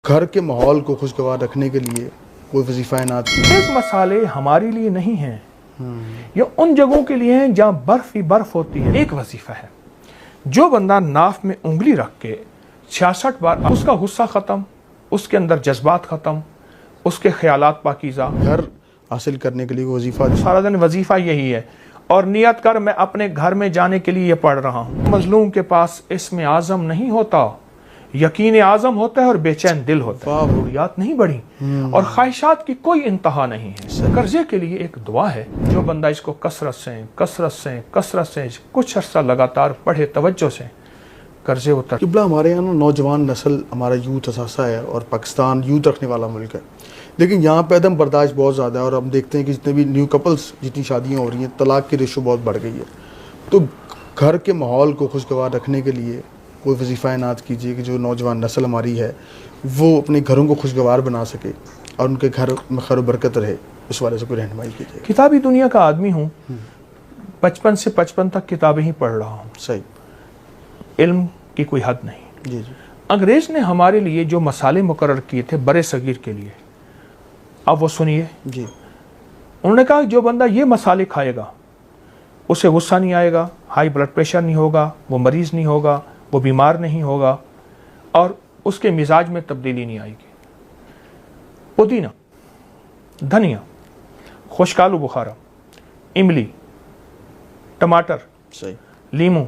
گھر کے ماحول کو خوشگوار رکھنے کے لیے کوئی وظیفہ عنایت کی؟ ایک مسالے ہمارے لیے نہیں ہیں، یہ ان جگہوں کے لیے ہیں جہاں برف ہی برف ہوتی ہے۔ ایک وظیفہ ہے، جو بندہ ناف میں انگلی رکھ کے 66 بار، اس کا غصہ ختم، اس کے اندر جذبات ختم، اس کے خیالات پاکیزہ۔ گھر حاصل کرنے کے لیے وظیفہ سارا دن وظیفہ یہی ہے، اور نیت کر میں اپنے گھر میں جانے کے لیے یہ پڑھ رہا ہوں۔ مظلوم کے پاس اسم اعظم نہیں ہوتا، یقین اعظم ہوتا ہے اور بے چین دل ہوتا ہے۔ ضروریات نہیں بڑھی اور خواہشات کی کوئی انتہا نہیں ہے۔ قرضے کے لیے ایک دعا ہے، جو بندہ اس کو کثرت سے کچھ عرصہ لگاتار پڑھے توجہ سے، قرضے اتر۔ قبلہ ہمارے یہاں نوجوان نسل، ہمارا یوتھ اثاثہ ہے اور پاکستان یوتھ رکھنے والا ملک ہے، لیکن یہاں پہ عدم برداشت بہت زیادہ ہے، اور ہم دیکھتے ہیں کہ جتنے بھی نیو کپلز، جتنی شادیاں ہو رہی ہیں، طلاق کی ریشو بہت بڑھ گئی ہے۔ تو گھر کے ماحول کو خوشگوار رکھنے کے لیے کوئی وظیفہ عنایت کیجیے کہ جو نوجوان نسل ہماری ہے وہ اپنے گھروں کو خوشگوار بنا سکے اور ان کے گھر میں خیر و برکت رہے، اس والے سے کوئی رہنمائی کیجیے۔ کتابی دنیا کا آدمی ہوں، 55 سے 55 تک کتابیں ہی پڑھ رہا ہوں۔ صحیح، علم کی کوئی حد نہیں۔ جی جی۔ انگریز نے ہمارے لیے جو مسالے مقرر کیے تھے برے صغیر کے لیے، اب وہ سنیے۔ جی، انہوں نے کہا جو بندہ یہ مسالے کھائے گا اسے غصہ نہیں آئے گا، ہائی بلڈ پریشر نہیں ہوگا، وہ مریض نہیں ہوگا، وہ بیمار نہیں ہوگا، اور اس کے مزاج میں تبدیلی نہیں آئے گی۔ پودینہ، دھنیا، خشک آلو بخارا، املی، ٹماٹر، صحیح، لیموں،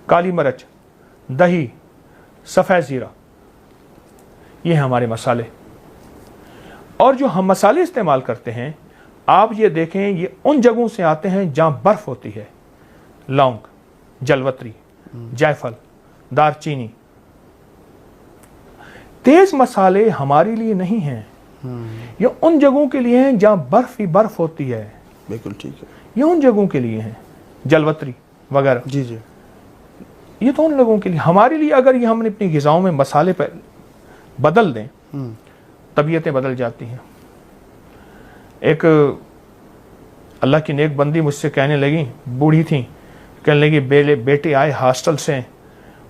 کالی مرچ، دہی، سفید زیرہ، یہ ہیں ہمارے مسالے۔ اور جو ہم مسالے استعمال کرتے ہیں، آپ یہ دیکھیں، یہ ان جگہوں سے آتے ہیں جہاں برف ہوتی ہے۔ لونگ، جلوتری، جائفل، دار چینی۔ تیز مسالے ہمارے لیے نہیں ہیں، یہ ان جگہوں کے لیے ہیں جہاں برف ہی برف ہوتی ہے۔ بالکل ٹھیک ہے، یہ ان جگہوں کے لیے ہیں، جلوتری وغیرہ، جی جی۔ یہ تو ان لوگوں کے لیے۔ ہمارے لیے اگر یہ ہم نے اپنی غذاؤں میں مسالے پہ بدل دیں، طبیعتیں بدل جاتی ہیں۔ ایک اللہ کی نیک بندی مجھ سے کہنے لگی، بوڑھی تھیں، کہنے لگی بیٹے آئے ہاسٹل سے،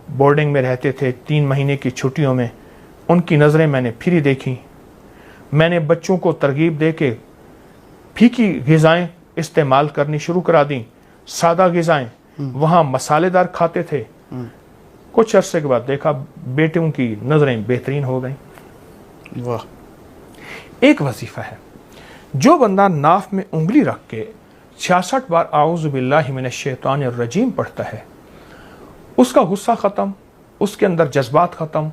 بورڈنگ میں رہتے تھے، 3 مہینے کی چھٹیوں میں، ان کی نظریں میں نے پھری دیکھی۔ میں نے بچوں کو ترغیب دے کے پھیکی غذائیں استعمال کرنی شروع کرا دیں، سادہ غذائیں، وہاں مسالے دار کھاتے تھے۔ کچھ عرصے کے بعد دیکھا بیٹوں کی نظریں بہترین ہو گئیں۔ واہ۔ ایک وظیفہ ہے، جو بندہ ناف میں انگلی رکھ کے 66 بار اعوذ باللہ من الشیطان الرجیم پڑھتا ہے، اس کا غصہ ختم، اس کے اندر جذبات ختم،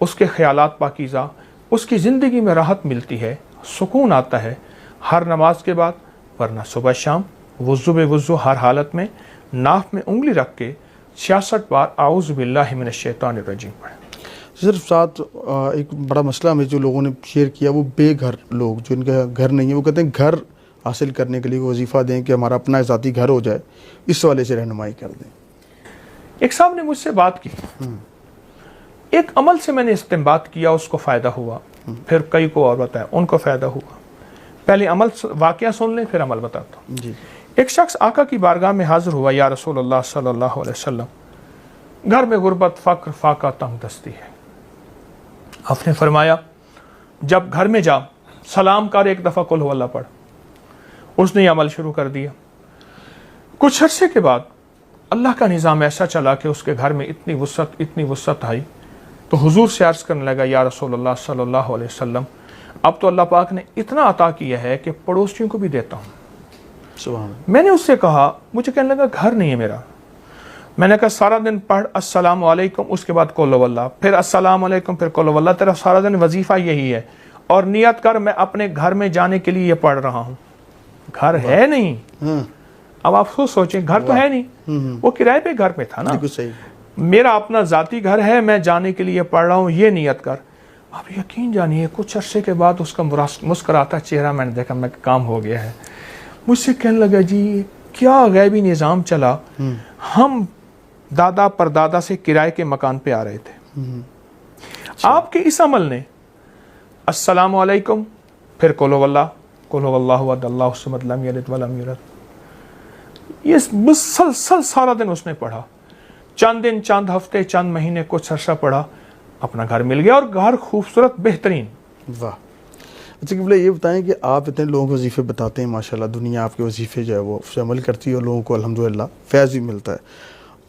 اس کے خیالات پاکیزہ، اس کی زندگی میں راحت ملتی ہے، سکون آتا ہے۔ ہر نماز کے بعد، ورنہ صبح شام، وضو بے وضو ہر حالت میں ناف میں انگلی رکھ کے 66 بار اعوذ باللہ من الشیطان الرجیم پڑھیں۔ صرف ساتھ ایک بڑا مسئلہ ہمیں جو لوگوں نے شیئر کیا، وہ بے گھر لوگ، جو ان کا گھر نہیں ہے، وہ کہتے ہیں گھر حاصل کرنے کے لیے وظیفہ دیں کہ ہمارا اپنا ذاتی گھر ہو جائے، اس والے سے رہنمائی کر دیں۔ ایک صاحب نے مجھ سے بات کی، ایک عمل سے میں نے استنباط کیا، اس کو فائدہ ہوا، پھر کئی کو اور بتایا، ان کو فائدہ ہوا۔ پہلے عمل واقعہ سن لیں، پھر عمل بتاتا ہوں۔ جی۔ ایک شخص آقا کی بارگاہ میں حاضر ہوا، یا رسول اللہ صلی اللہ علیہ وسلم، گھر میں غربت، فقر، فاقہ، تنگ دستی ہے۔ آپ نے فرمایا جب گھر میں جا سلام کر، ایک دفعہ قل هو اللہ پڑھ۔ اس نے یہ عمل شروع کر دیا۔ کچھ عرصے کے بعد اللہ کا نظام ایسا چلا کہ اس کے گھر میں اتنی وسعت آئی، تو حضور سے عرض کرنے لگا، یا رسول اللہ صلی اللہ علیہ وسلم، اب تو اللہ پاک نے اتنا عطا کیا ہے کہ پڑوسیوں کو بھی دیتا ہوں۔ سبحان اللہ۔ میں نے اس سے کہا، مجھے کہنے لگا گھر نہیں ہے میرا۔ میں نے کہا سارا دن پڑھ السلام علیکم، اس کے بعد قل اللہ، پھر السلام علیکم، پھر قل اللہ، تیرا سارا دن وظیفہ یہی ہے، اور نیت کر میں اپنے گھر میں جانے کے لیے یہ پڑھ رہا ہوں۔ گھر ہے نہیں۔ اب آپ خود سوچیں، گھر تو ہے نہیں، وہ کرائے پہ گھر میں تھا نا۔ بالکل صحیح۔ میرا اپنا ذاتی گھر ہے، میں جانے کے لیے پڑھ رہا ہوں، یہ نیت کر۔ آپ یقین جانیے کچھ عرصے کے بعد اس کا مسکراتا چہرہ میں نے دیکھا، میں کام ہو گیا ہے۔ مجھ سے کہنے لگا، جی کیا غیبی نظام چلا، ہم دادا پردادا سے کرائے کے مکان پہ آ رہے تھے، آپ کے اس عمل نے السلام علیکم، پھر قل هو اللہ، قل هو اللہ احد اللہ الصمد لم یلد ولم یولد، یہ مسلسل سارا دن اس نے پڑھا، چند دن، چند ہفتے، چند مہینے، کچھ عرصہ پڑھا، अपना घर मिल गया और घर खूबसूरत बेहतरीन। वाह। अच्छा क़िबला ये बताएं कि आप इतने लोगों को वजीफ़े बताते हैं, माशाल्लाह दुनिया आपके वजीफ़े जो है वो उस अमल करती है और लोगों को अल्हम्दुलिल्लाह फैज़ भी मिलता है।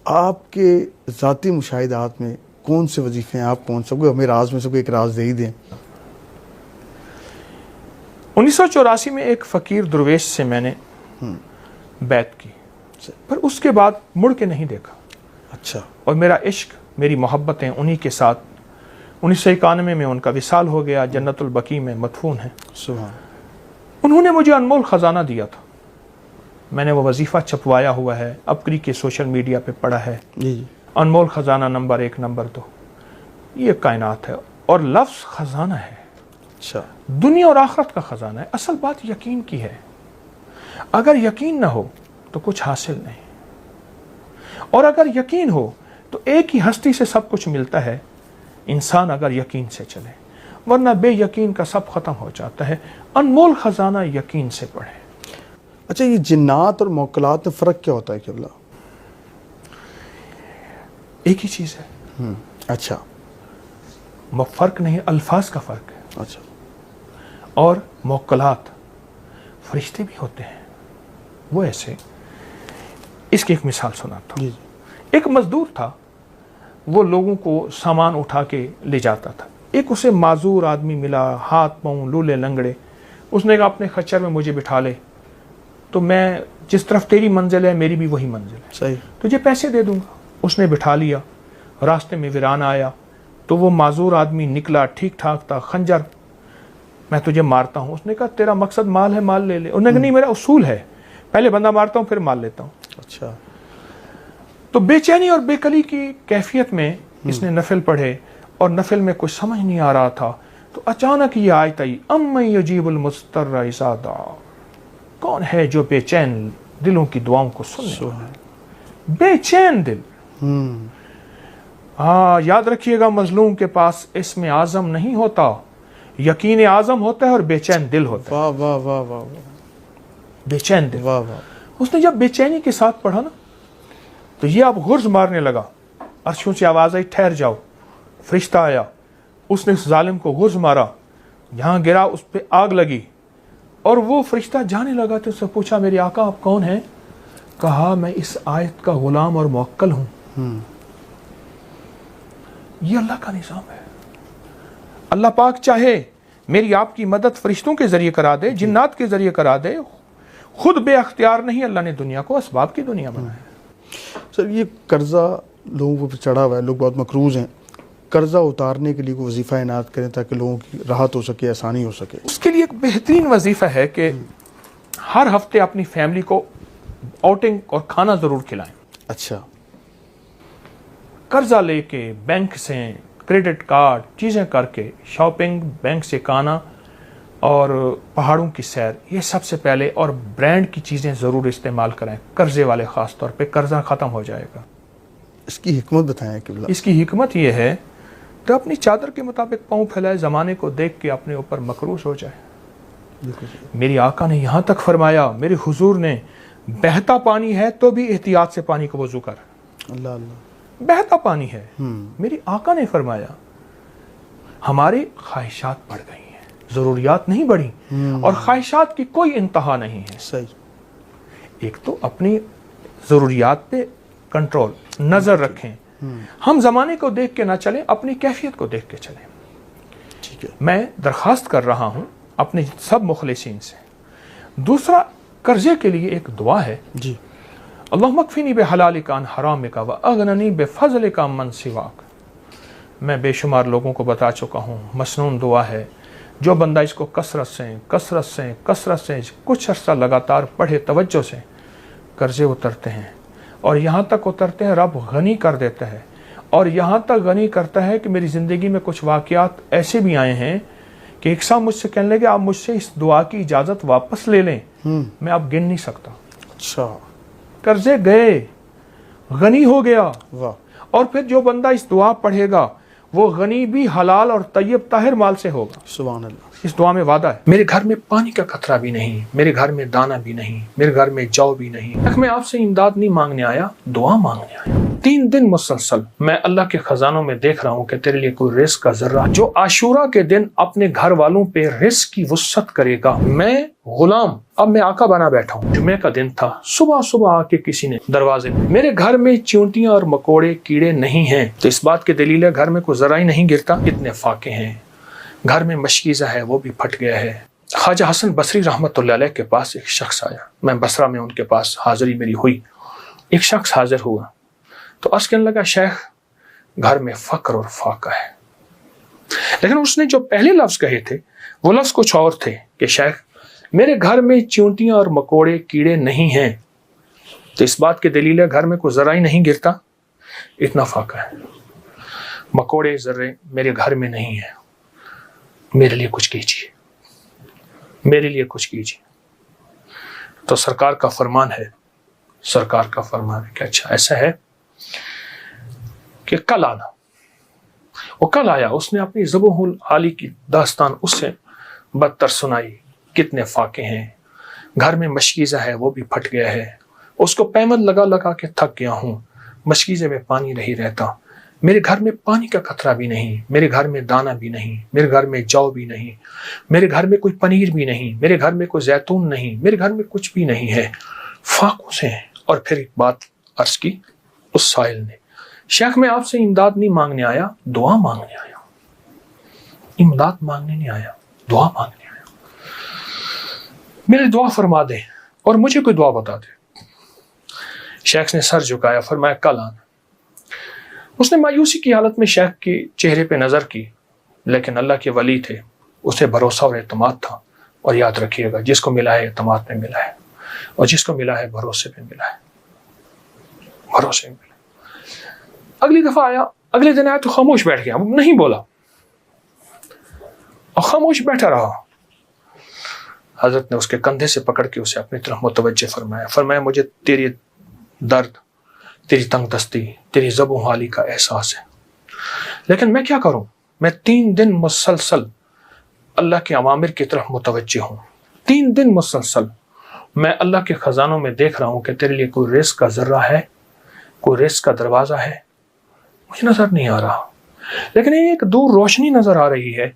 आपके ज़ाती मुशाहिदात में कौन से वजीफ़े हैं, आप कौन सबको हमें राज में सबको एक राज दे ही दें। 1984 में एक फ़कीर दरवेश से मैंने बैत की, पर उसके बाद मुड़ के नहीं देखा। अच्छा। और मेरा इश्क, मेरी मोहब्बतें उन्हीं के साथ 1991 में उनका विसाल हो गया, जन्नतुल बकी में मदफून है। सुभान। उन्होंने मुझे अनमोल ख़जाना दिया था, मैंने वो वजीफ़ा छपवाया हुआ है, अपकरी के सोशल मीडिया पे पड़ा है। जी। अनमोल ख़जाना नंबर 1 नंबर 2, ये कायनात है और लफ्ज़ ख़जाना है। अच्छा। दुनिया और आखिरत का ख़जाना है। असल बात यकीन की है, अगर यकीन ना हो तो कुछ हासिल नहीं, और अगर यकीन हो तो एक ही हस्ती से सब कुछ मिलता है, इंसान अगर यकीन से चले, वरना बेयकीन का सब ख़त्म हो जाता है। अनमोल ख़जाना यकीन से पढ़े। अच्छा, ये जिन्नात और मौकलात में फ़र्क क्या होता है क़िबला? एक ही चीज़ है। अच्छा। फ़र्क नहीं, अल्फाज का फ़र्क है। अच्छा। और मौकलात फरिश्ते भी होते हैं। वो ऐसे, इसकी एक मिसाल सुनाता हूँ। एक मजदूर था, वो लोगों को सामान उठा के ले जाता था। एक उसे माजूर आदमी मिला, हाथ पाँव लूले लंगड़े। उसने कहा अपने खच्चर में मुझे बिठा ले, तो मैं जिस तरफ तेरी मंजिल है मेरी भी वही मंजिल है, सही, तुझे पैसे दे दूंगा। उसने बिठा लिया। रास्ते में वीरान आया तो वो माजूर आदमी निकला, ठीक ठाक था, खंजर, मैं तुझे मारता हूँ। उसने कहा तेरा मकसद माल है, माल ले ले। उसने कहा नहीं, मेरा उसूल है, पहले बंदा मारता हूँ फिर माल लेता हूँ। अच्छा। तो बेचैनी और बेकली की कैफियत में इसने नफिल पढ़े और नफिल में कुछ समझ नहीं आ रहा था, तो अचानक ये आयत आई, अम्मन युजीबुल मुस्तर्रा इज़ा दआ, कौन है जो बेचैन दिलों की दुआओं को सुनने वाला है। बेचैन दिल। हाँ, याद रखिएगा, मजलूम के पास इसमें आज़म नहीं होता, यकीन आज़म होता है और बेचैन दिल होता है। वाह वाह वाह वाह, बेचैन दिल। वाह वाह। उसने जब बेचैनी के साथ पढ़ा ना, तो ये अब गुर्ज मारने लगा। अर्शों से आवाज़ आई, ठहर जाओ। फरिश्ता आया, उसने उस जालिम को गुर्ज मारा, यहाँ गिरा, उस पर आग लगी। और वो फरिश्ता जाने लगा तो उससे पूछा, मेरे आका आप कौन हैं? कहा, मैं इस आयत का गुलाम और मुवक्कल हूँ। ये अल्लाह का निज़ाम है। अल्लाह पाक चाहे मेरी आपकी मदद फरिश्तों के जरिए करा दे, जिन्नात के जरिए करा दे, खुद बेअख्तियार नहीं, अल्लाह ने दुनिया को असबाब की दुनिया बनाया। सर, ये कर्जा लोगों पर चढ़ा हुआ है, लोग बहुत मकरूज हैं, कर्जा उतारने के लिए कोई वजीफ़ा इनायत करें ताकि लोगों की राहत हो सके, आसानी हो सके। उसके लिए एक बेहतरीन वजीफ़ा है कि हर हफ्ते अपनी फैमिली को आउटिंग और खाना ज़रूर खिलाएं। अच्छा। कर्जा लेके, बैंक से, क्रेडिट कार्ड, चीज़ें करके, शॉपिंग, बैंक से खाना और पहाड़ों की सैर, ये सबसे पहले। और ब्रांड की चीज़ें ज़रूर इस्तेमाल करें, कर्जे वाले ख़ास तौर पे, कर्जा ख़त्म हो जाएगा। इसकी हिकमत बताएं क़िबला। इसकी हिकमत ये है कि अपनी चादर के मुताबिक पाँव फैलाए, ज़माने को देख के अपने ऊपर मकरूज हो जाए। मेरी आका ने यहाँ तक फरमाया, मेरे हुजूर ने, बहता पानी है तो भी एहतियात से पानी को वज़ू कर। अल्लाह अल्लाह। बहता पानी है, मेरी आका ने फरमाया। हमारी ख्वाहिशात बढ़ गई हैं, ज़रूरियात नहीं बढ़ी, और ख्वाहिशात की कोई इंतहा नहीं है। सही। एक तो अपनी ज़रूरियात पे कंट्रोल, नज़र रखें। हम ज़माने को देख के ना चलें, अपनी कैफियत को देख के चलें। ठीक है। मैं दरख्वास्त कर रहा हूँ अपने सब मुखलिसीन से। दूसरा, कर्जे के लिए एक दुआ है जी। अल्लाहुम्मा कफ़ीनी बिहलालिका अन हरामिका व अगननी बिफज़लिका मन सिवाक। मैं बेशुमार लोगों को बता चुका हूँ, मसनून दुआ है। जो बंदा इसको कसरत से कुछ अर्सा लगातार पढ़े, तवज्जो से, कर्जे उतरते हैं। और यहाँ तक उतरते हैं, रब गनी कर देता है। और यहाँ तक गनी करता है कि मेरी ज़िंदगी में कुछ वाक़यात ऐसे भी आए हैं कि एक साहब मुझसे कहने लगे, आप मुझसे इस दुआ की इजाज़त वापस ले लें, मैं अब गिन नहीं सकता। अच्छा। कर्जे गए, गनी हो गया। वाह। और फिर जो बंदा इस दुआ पढ़ेगा, वो गनी भी हलाल और तैयब ताहिर माल से होगा। सुभान अल्लाह। इस दुआ में वादा है। मेरे घर में पानी का खतरा भी नहीं, मेरे घर में दाना भी नहीं, मेरे घर में जौ भी नहीं। मैं आपसे इमदाद नहीं मांगने आया, दुआ मांगने आया। 3 दिन मुसलसल मैं अल्लाह के खजानों में देख रहा हूं कि तेरे लिए कोई रिस्क का जर्रा जो आशूरा के दिन अपने घर वालों पे रिस्क की वुसअत करेगा। मैं गुलाम, अब मैं आका बना बैठा हूं। जुमे का दिन था, सुबह सुबह आके किसी ने दरवाजे में, मेरे घर में चींटियां और मकोड़े कीड़े नहीं हैं, तो इस बात की दलील है घर में कोई जरा ही नहीं गिरता। कितने फाके हैं, घर में मशकीज़ा है वो भी फट गया है। ख्वाजा हसन बसरी रहमतुल्लाह अलैह के पास एक शख्स आया, मैं बसरा में उनके पास हाजिरी मेरी हुई। एक शख्स हाजिर हुआ तो अर्ज कहने लगा, शेख घर में फक्र और फाका है। लेकिन उसने जो पहले लफ्ज कहे थे वो लफ्ज कुछ और थे कि शेख मेरे घर में चींटियां और मकोड़े कीड़े नहीं हैं, तो इस बात की दलील है घर में कोई जरा ही नहीं गिरता, इतना फाका है। मकोड़े जर्रे मेरे घर में नहीं है, मेरे लिए कुछ कीजिए, मेरे लिए कुछ कीजिए। तो सरकार का फरमान है, सरकार का फरमान है कि अच्छा ऐसा है कि कल आना। वो कल आया, उसने अपनी ज़ुबूहुल आली की दास्तान उससे बदतर सुनाई। कितने फाके हैं, घर में मशकीज़ा है वो भी फट गया है, उसको पैमन लगा लगा के थक गया हूँ, मशकीज़े में पानी नहीं रहता, मेरे घर में पानी का खतरा भी नहीं, मेरे घर में दाना भी नहीं, मेरे घर में जौ भी नहीं, मेरे घर में कोई पनीर भी नहीं, मेरे घर में कोई जैतून नहीं, मेरे घर में कुछ भी नहीं है, फाकों से हैं। और फिर एक बात अर्ज की उस साहिल ने, शेख मैं आपसे इमदाद नहीं मांगने आया, दुआ मांगने आया। इमदाद मांगने नहीं आया, दुआ मांगने आया। मेरे दुआ फरमा दे और मुझे कोई दुआ बता दे। शेख ने सर झुकाया, फरमाया कल आना। उसने मायूसी की हालत में शेख के चेहरे पे नजर की, लेकिन अल्लाह के वली थे, उसे भरोसा और एतमाद था। और याद रखिएगा, जिसको मिला है एतमाद में मिला है, और जिसको मिला है भरोसे पे मिला है, भरोसे में मिला। अगली दफा आया, अगले दिन आया तो खामोश बैठ गया, नहीं बोला और खामोश बैठा रहा। हजरत ने उसके कंधे से पकड़ के उसे अपनी तरफ मुतवज्जे फरमाया, फरमाया मुझे तेरी दर्द, तेरी तंगदस्ती, तेरी ज़ुबूहाली का एहसास है, लेकिन मैं क्या करूं, मैं 3 दिन मुसलसल अल्लाह के अवामिर की तरफ मुतवज्जे हूं। 3 दिन मुसलसल मैं अल्लाह के खजानों में देख रहा हूं कि तेरे लिए कोई रिस्क का जर्रा है, कोई रिस्क का दरवाजा है, मुझे नजर नहीं आ रहा। लेकिन एक दूर रोशनी नजर आ रही है,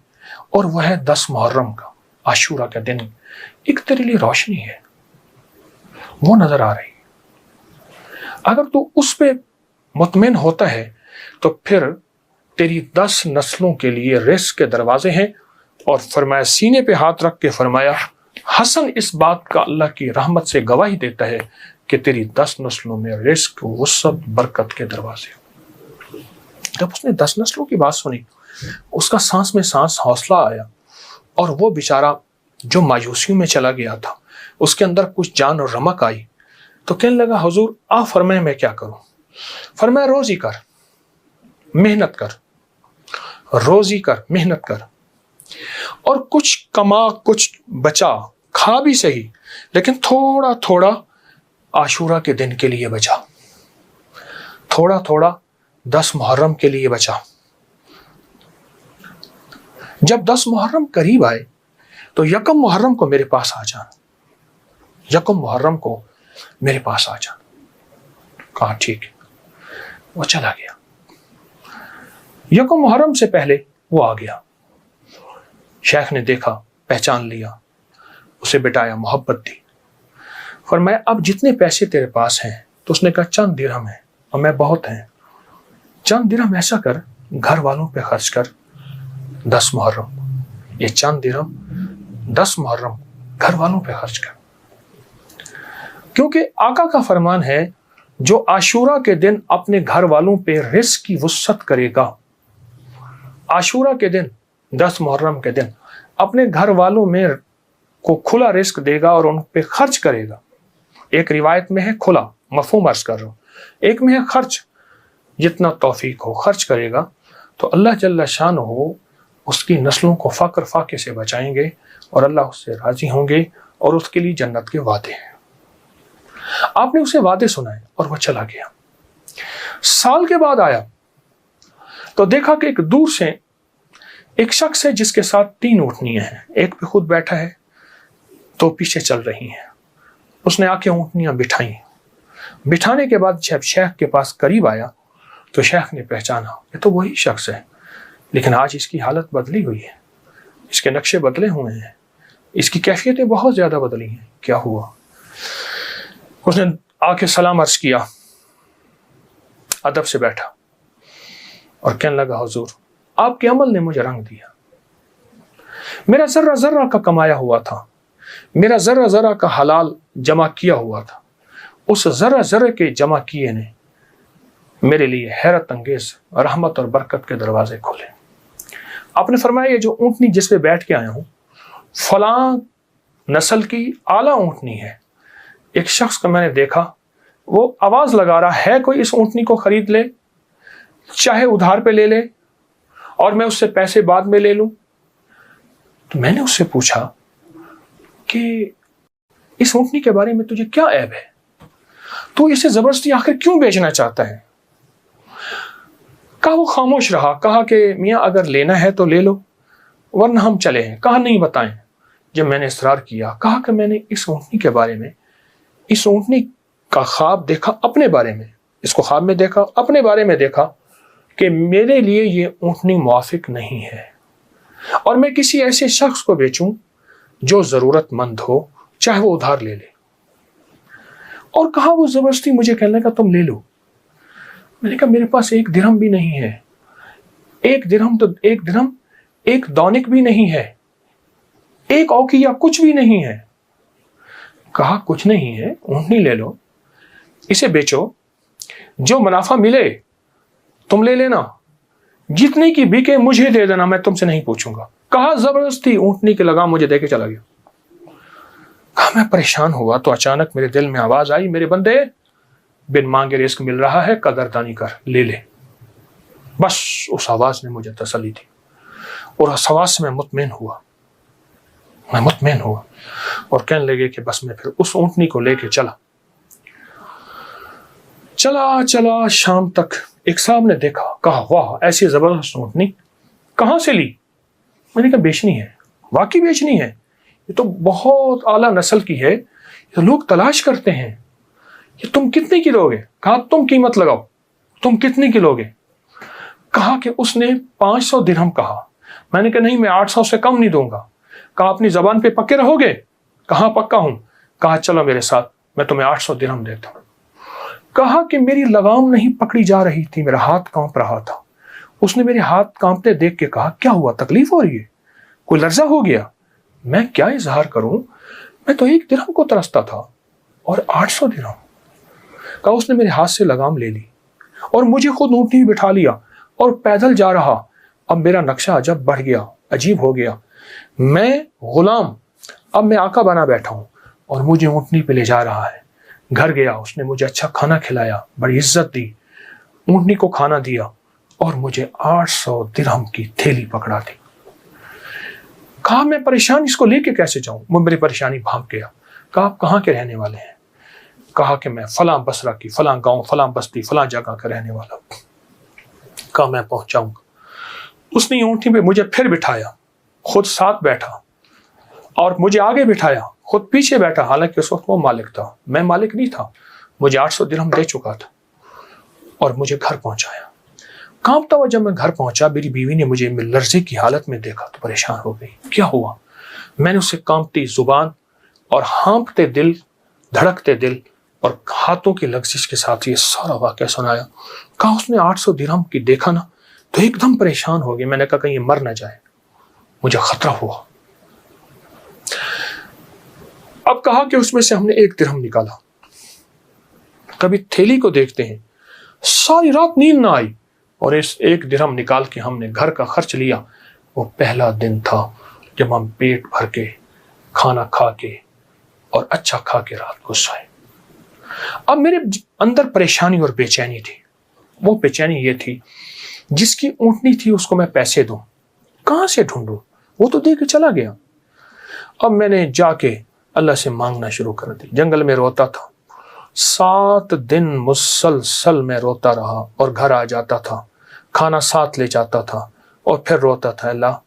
और वह है 10 मुहर्रम का, आशूरा का दिन। एक तेरे लिए रोशनी है, वो नजर आ रही है। अगर तू उस पे मुतमिन होता है तो फिर तेरी 10 नस्लों के लिए रिस्क के दरवाजे हैं। और फरमाया, सीने पे हाथ रख के फरमाया, हसन इस बात का अल्लाह की रहमत से गवाही देता है कि तेरी 10 नस्लों में रिस्क, वुसअत, बरकत के दरवाजे। जब उसने 10 नस्लों की बात सुनी, उसका सांस में सांस हौसला आया, और वो बेचारा जो मायूसियों में चला गया था, उसके अंदर कुछ जान और रमक आई। तो कहने लगा, हुजूर आप फरमाए मैं क्या करूं? फरमाया, रोजी कर, मेहनत कर, रोजी कर, मेहनत कर, और कुछ कमा, कुछ बचा, खा भी सही, लेकिन थोड़ा थोड़ा आशूरा के दिन के लिए बचा, थोड़ा थोड़ा 10 मुहर्रम के लिए बचा। जब 10 मुहर्रम करीब आए तो यकम मुहर्रम को मेरे पास आ जाना, यकम मुहर्रम को मेरे पास आ जाना। कहा ठीक है। वो चला गया। यकम मुहर्रम से पहले वो आ गया। शेख ने देखा, पहचान लिया, उसे बिठाया, मोहब्बत दी। फरमाया, अब जितने पैसे तेरे पास हैं, तो उसने कहा चंद दिरहम है, और मैं बहुत हैं, चंद दिरहम ऐसा कर, घर वालों पे खर्च कर 10 मुहर्रम। ये चंद दिरहम 10 मुहर्रम घर वालों पे खर्च कर, क्योंकि आका का फरमान है, जो आशूरा के दिन अपने घर वालों पे रिस्क की वुसअत करेगा, आशूरा के दिन 10 मुहर्रम के दिन अपने घर वालों में को खुला रिस्क देगा और उन पे खर्च करेगा। एक रिवायत में है खुला, मफहूम अर्ज कर रहा हूँ, एक में है खर्च, जितना तौफीक हो खर्च करेगा, तो अल्लाह जल्ला शान हो उसकी नस्लों को फ़क्र फाके से बचाएंगे, और अल्लाह उससे राजी होंगे, और उसके लिए जन्नत के वादे हैं। आपने उसे वादे सुनाए और वह चला गया। साल के बाद आया तो देखा कि एक दूर से एक शख्स है जिसके साथ 3 ऊँटनियां हैं, एक पे खुद बैठा है, 2 पीछे चल रही हैं। उसने आके ऊँटनियां बिठाई बिठाने के बाद जब शेख के पास करीब आया तो शेख ने पहचाना ये तो वही शख्स है, लेकिन आज इसकी हालत बदली हुई है, इसके नक्शे बदले हुए हैं, इसकी कैफियतें बहुत ज़्यादा बदली हैं। क्या हुआ? उसने आके सलाम अर्ज किया, अदब से बैठा और कहने लगा, हुजूर आपके अमल ने मुझे रंग दिया। मेरा जर्रा जर्रा का कमाया हुआ था, मेरा जर्रा जर्रा का हलाल जमा किया हुआ था, उस जर्रा जर्रे के जमा किए ने मेरे लिए हैरत अंगेज रहमत और बरकत के दरवाजे खोले। आपने फरमाया ये जो ऊँटनी जिस पे बैठ के आया हूँ फलां नस्ल की आला ऊँटनी है। एक शख्स को मैंने देखा, वो आवाज़ लगा रहा है कोई इस ऊँटनी को खरीद ले, चाहे उधार पे ले ले और मैं उससे पैसे बाद में ले लूं। तो मैंने उससे पूछा कि इस ऊँटनी के बारे में तुझे क्या ऐब है, तू इसे जबरदस्ती आखिर क्यों बेचना चाहता है? कहा वो खामोश रहा। कहा कि मियाँ अगर लेना है तो ले लो वरना हम चले हैं। कहा नहीं बताएं। जब मैंने इसरार किया, कहा कि मैंने इस ऊँटनी के बारे में, इस ऊँटनी का ख्वाब देखा अपने बारे में, इसको ख्वाब में देखा, अपने बारे में देखा कि मेरे लिए ये ऊँटनी मुआफिक नहीं है और मैं किसी ऐसे शख्स को बेचूं जो ज़रूरतमंद हो, चाहे वो उधार ले ले। और कहा वो ज़बरदस्ती मुझे कहने का तुम ले लो। मैंने कहा मेरे पास एक दिरहम भी नहीं है, एक दिरहम एक दौनिक भी नहीं है, एक औकिया कुछ भी नहीं है। कहा कुछ नहीं है, ऊँटनी ले लो, इसे बेचो, जो मुनाफा मिले तुम ले लेना, जितने की बिके मुझे दे देना, मैं तुमसे नहीं पूछूंगा। कहा जबरदस्ती ऊँटनी के लगाम मुझे देके चला गया। कहा मैं परेशान हुआ तो अचानक मेरे दिल में आवाज आई, मेरे बंदे बिन मांगे रिस्क मिल रहा है, कदरदानी कर, ले ले। बस उस आवाज ने मुझे तसल्ली दी और उस आवाज से मैं मुतमईन हुआ और कहने लगे कि बस मैं फिर उस ऊँटनी को लेके चला शाम तक। एक साहब ने देखा, कहा वाह ऐसी जबरदस्त ऊँटनी कहाँ से ली? मैंने कहा बेचनी है। वाकई बेचनी है, ये तो बहुत आला नस्ल की है, ये लोग तलाश करते हैं, ये तुम कितने की लोगे? कहा तुम कीमत लगाओ, तुम कितने की लोगे? कहा कि उसने 500 दिरहम कहा। मैंने कहा नहीं मैं 800 से कम नहीं दूंगा। कहा अपनी जबान पे पक्के रहोगे? कहा पक्का हूं। कहा चलो मेरे साथ, मैं तुम्हें 800 दिरहम देता हूं। कहा कि मेरी लगाम नहीं पकड़ी जा रही थी, मेरा हाथ कांप रहा था। उसने मेरे हाथ कांपते देख के कहा क्या हुआ, तकलीफ हो रही है, कोई लर्जा हो गया? मैं क्या इजहार करूं, मैं तो 1 दिरहम को तरसता था और 800 दिरहम। कहा उसने मेरे हाथ से लगाम ले ली और मुझे खुद ऊँटनी में बिठा लिया और पैदल जा रहा। अब मेरा नक्शा अजब बढ़ गया, अजीब हो गया। मैं गुलाम, अब मैं आका बना बैठा हूं और मुझे ऊँटनी पे ले जा रहा है। घर गया, उसने मुझे अच्छा खाना खिलाया, बड़ी इज्जत दी, ऊँटनी को खाना दिया और मुझे 800 दिरहम की थैली पकड़ा दी। कहा मैं परेशान, इसको लेके कैसे जाऊं? वो मेरी परेशानी भाग गया। कहा आप कहाँ के रहने वाले हैं? कहा कि मैं फलां बसरा की, फलां गांव, फलां बस्ती, फलां जगह का रहने वाला हूं। कहा मैं पहुंचाऊंगा। उसने ऊँटनी पे मुझे फिर बिठाया, खुद साथ बैठा और मुझे आगे बिठाया, खुद पीछे बैठा। हालांकि उस वक्त वो मालिक था, मैं मालिक नहीं था। मुझे 800 दिरहम दे चुका था और मुझे घर पहुंचाया। कांपता हुआ जब मैं घर पहुंचा, मेरी बीवी ने मुझे लर्जे की हालत में देखा तो परेशान हो गई। क्या हुआ? मैंने उससे कांपती जुबान और हाँफते दिल, धड़कते दिल और हाथों की लग्जिश के साथ ये सारा वाकया सुनाया। कहा उसने 800 दिरहम की देखा ना तो एकदम परेशान हो गई। मैंने कहा कहीं मर ना जाए, मुझे खतरा हुआ। अब कहा कि उसमें से हमने 1 दिरहम निकाला। कभी थैली को देखते हैं, सारी रात नींद ना आई और इस 1 दिरहम निकाल के हमने घर का खर्च लिया। वो पहला दिन था जब हम पेट भर के खाना खा के और अच्छा खा के रात को सोए। अब मेरे अंदर परेशानी और बेचैनी थी। वो बेचैनी ये थी, जिसकी ऊँटनी थी उसको मैं पैसे दूं, कहाँ से ढूंढूं? वो तो दे के चला गया। अब मैंने जाके अल्लाह से मांगना शुरू कर दी। जंगल में रोता था, 7 दिन मुसलसल मैं रोता रहा और घर आ जाता था, खाना साथ ले जाता था और फिर रोता था, अल्लाह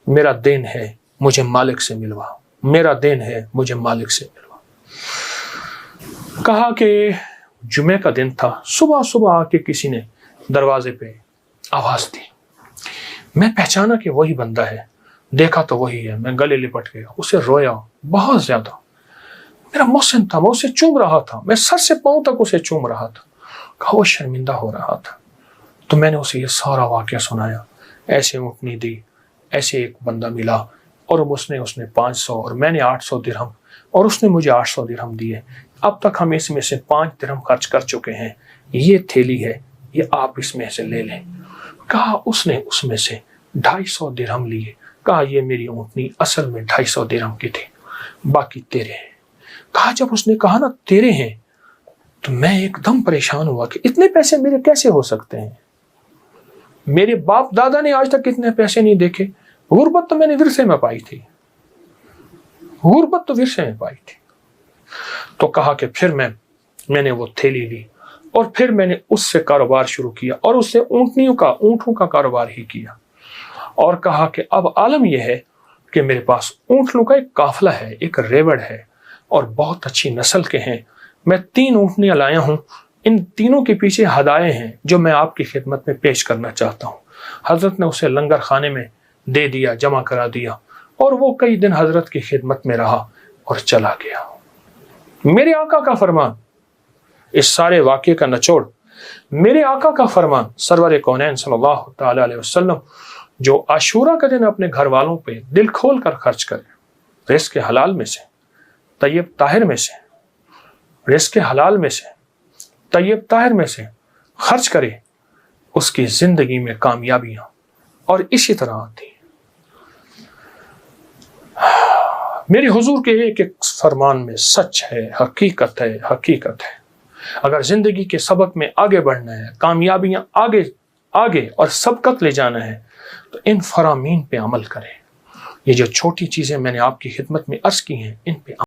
मेरा देन है, मुझे मालिक से मिलवा, मेरा देन है, मुझे मालिक से मिलवा। कहा कि جمعے کا دن تھا، صبح صبح آ کے کسی نے دروازے پہ آواز دی، میں پہچانا کہ وہی بندہ ہے، دیکھا تو وہی ہے، میں گلے لپٹ گیا، اسے رویا بہت زیادہ، میرا محسن تھا، میں اسے چوم رہا تھا، میں سر سے پاؤں تک اسے چوم رہا تھا، کہا وہ شرمندہ ہو رہا تھا، تو میں نے اسے یہ سارا واقعہ سنایا، ایسے اونٹنی دی، ایسے ایک بندہ ملا، اور اس نے 500 اور میں نے 800 درہم اور اس نے مجھے 800 درہم دیے، اب تک ہم اس میں سے 5 درہم خرچ کر چکے ہیں، یہ تھیلی ہے، یہ آپ اس میں سے لے لیں۔ کہا اس نے اس میں سے 250 درہم لیے، کہا یہ میری اونٹنی اصل میں 250 درہم کی تھی، باقی تیرے ہیں۔ کہا جب اس نے کہا نا تیرے ہیں تو میں ایک دم پریشان ہوا کہ اتنے پیسے میرے کیسے ہو سکتے ہیں، میرے باپ دادا نے آج تک اتنے پیسے نہیں دیکھے، غربت تو میں نے ورثے میں پائی تھی، غربت تو ورثے میں پائی تھی۔ تو کہا کہ پھر میں نے وہ تھیلی لی اور پھر میں نے اس سے کاروبار شروع کیا اور اس سے اونٹوں کا کاروبار ہی کیا، اور کہا کہ اب عالم یہ ہے کہ میرے پاس اونٹوں کا ایک قافلہ ہے، ایک ریوڑ ہے اور بہت اچھی نسل کے ہیں، میں 3 اونٹنیاں لایا ہوں، ان تینوں کے پیچھے ہدایے ہیں جو میں آپ کی خدمت میں پیش کرنا چاہتا ہوں۔ حضرت نے اسے لنگر خانے میں دے دیا، جمع کرا دیا، اور وہ کئی دن حضرت کی خدمت میں رہا اور چلا گیا۔ میرے آقا کا فرمان، اس سارے واقعے کا نچوڑ، میرے آقا کا فرمان سرور کونین صلی اللہ تعالی علیہ وسلم، جو عاشورہ کا دن اپنے گھر والوں پہ دل کھول کر خرچ کرے، رزق حلال میں سے، طیب طاہر میں سے، رزق حلال میں سے، طیب طاہر میں سے خرچ کرے، اس کی زندگی میں کامیابیاں اور اسی طرح آتی ہیں۔ میرے حضور کے ایک ایک فرمان میں سچ ہے، حقیقت ہے، حقیقت ہے۔ اگر زندگی کے سبق میں آگے بڑھنا ہے، کامیابیاں آگے اور سبقت لے جانا ہے، تو ان فرامین پہ عمل کریں۔ یہ جو چھوٹی چیزیں میں نے آپ کی خدمت میں عرض کی ہیں، ان پہ